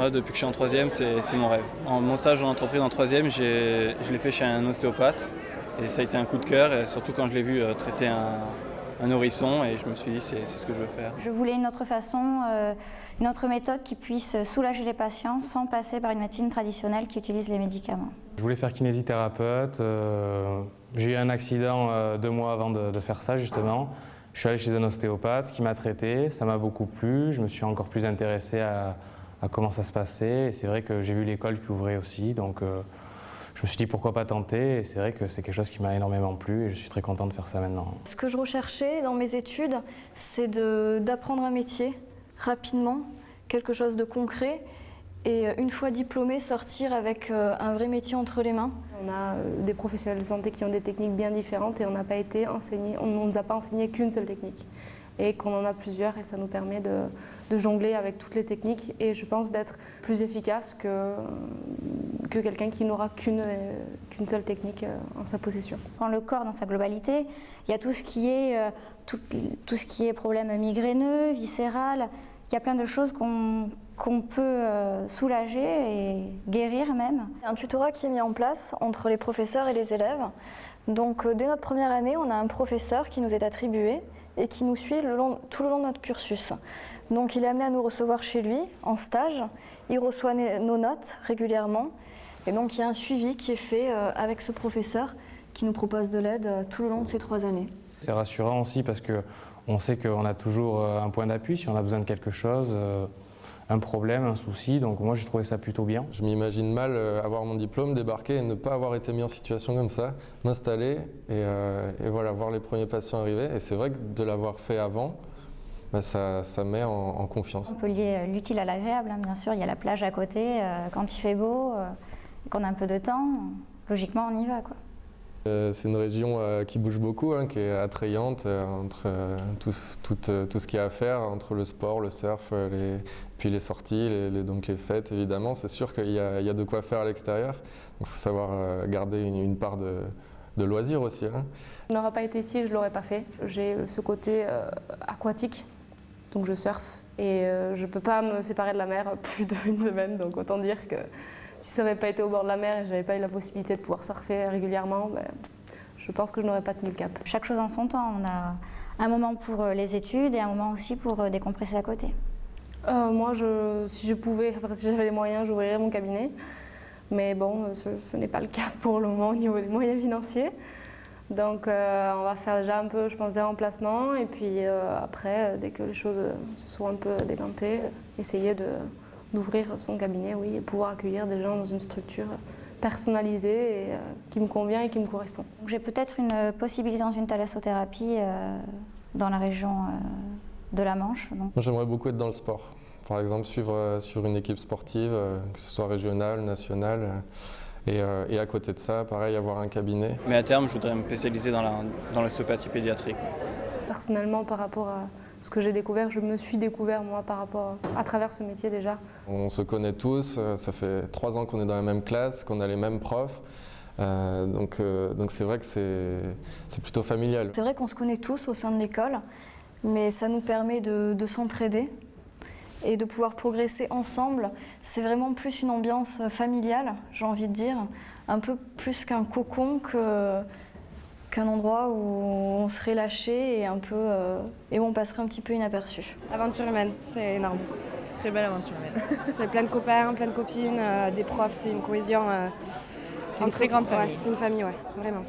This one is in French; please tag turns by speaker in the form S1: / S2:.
S1: Ouais, depuis que je suis en troisième, c'est mon rêve. Mon stage en entreprise en troisième, je l'ai fait chez un ostéopathe et ça a été un coup de cœur, et surtout quand je l'ai vu traiter un nourrisson, et je me suis dit c'est ce que je veux faire.
S2: Je voulais une autre façon, une autre méthode qui puisse soulager les patients sans passer par une médecine traditionnelle qui utilise les médicaments.
S3: Je voulais faire kinésithérapeute. J'ai eu un accident 2 mois avant de faire ça justement. Je suis allé chez un ostéopathe qui m'a traité, ça m'a beaucoup plu. Je me suis encore plus intéressé à comment ça se passait. Et c'est vrai que j'ai vu l'école qui ouvrait aussi, donc je me suis dit pourquoi pas tenter. Et c'est vrai que c'est quelque chose qui m'a énormément plu et je suis très content de faire ça maintenant.
S4: Ce que je recherchais dans mes études, c'est d'apprendre un métier rapidement, quelque chose de concret. Et une fois diplômé, sortir avec un vrai métier entre les mains.
S5: On a des professionnels de santé qui ont des techniques bien différentes et on n'a pas été enseigné, on ne nous a pas enseigné qu'une seule technique. Et qu'on en a plusieurs et ça nous permet de jongler avec toutes les techniques et je pense d'être plus efficace que quelqu'un qui n'aura qu'une seule technique en sa possession.
S2: Dans le corps, dans sa globalité, il y a tout ce qui est problème migraineux, viscéral. Il y a plein de choses qu'on peut soulager et guérir même.
S4: Il y a un tutorat qui est mis en place entre les professeurs et les élèves. Donc dès notre première année, on a un professeur qui nous est attribué et qui nous suit tout le long de notre cursus. Donc il est amené à nous recevoir chez lui en stage, il reçoit nos notes régulièrement et donc il y a un suivi qui est fait avec ce professeur qui nous propose de l'aide tout le long de ces 3 années.
S3: C'est rassurant aussi parce qu'on sait qu'on a toujours un point d'appui si on a besoin de quelque chose, un problème, un souci, donc moi j'ai trouvé ça plutôt bien.
S6: Je m'imagine mal avoir mon diplôme, débarquer et ne pas avoir été mis en situation comme ça, m'installer et voilà, voir les premiers patients arriver. Et c'est vrai que de l'avoir fait avant, ça met en confiance.
S2: On peut lier l'utile à l'agréable, hein, bien sûr. Il y a la plage à côté, quand il fait beau, qu'on a un peu de temps, logiquement on y va, quoi.
S6: C'est une région qui bouge beaucoup, hein, qui est attrayante entre tout ce qu'il y a à faire, entre le sport, le surf, puis les sorties, donc les fêtes évidemment. C'est sûr qu'il y a de quoi faire à l'extérieur, donc il faut savoir garder une part de loisir aussi. Hein.
S5: Je n'aurais pas été ici, je ne l'aurais pas fait. J'ai ce côté aquatique, donc je surfe et je ne peux pas me séparer de la mer plus d'une semaine, donc autant dire que si ça n'avait pas été au bord de la mer et que je n'avais pas eu la possibilité de pouvoir surfer régulièrement, je pense que je n'aurais pas tenu le cap.
S2: Chaque chose en son temps. On a un moment pour les études et un moment aussi pour décompresser à côté.
S5: Moi, si je pouvais, si j'avais les moyens, j'ouvrirais mon cabinet. Mais bon, ce n'est pas le cas pour le moment au niveau des moyens financiers. Donc on va faire déjà un peu, je pense, des remplacements. Et puis après, dès que les choses se sont un peu décantées, essayer d'ouvrir son cabinet, oui, et pouvoir accueillir des gens dans une structure personnalisée et qui me convient et qui me correspond.
S2: J'ai peut-être une possibilité dans une thalassothérapie dans la région de la Manche. Donc.
S6: Moi, j'aimerais beaucoup être dans le sport. Par exemple, suivre sur une équipe sportive, que ce soit régionale, nationale. Et à côté de ça, pareil, avoir un cabinet.
S1: Mais à terme, je voudrais me spécialiser dans l'ostéopathie pédiatrique.
S5: Personnellement, par rapport à ce que j'ai découvert, je me suis découvert moi à travers ce métier déjà.
S6: On se connaît tous, ça fait 3 ans qu'on est dans la même classe, qu'on a les mêmes profs. Donc c'est vrai que c'est plutôt familial.
S4: C'est vrai qu'on se connaît tous au sein de l'école, mais ça nous permet de s'entraider et de pouvoir progresser ensemble. C'est vraiment plus une ambiance familiale, j'ai envie de dire, un peu plus qu'un cocon qu'un endroit où on serait lâché et où on passerait un petit peu inaperçu.
S7: Aventure humaine, c'est énorme.
S8: Très belle aventure humaine.
S7: C'est plein de copains, plein de copines, des profs, c'est une cohésion.
S8: C'est une très grande famille.
S7: Ouais, c'est une famille, ouais, vraiment.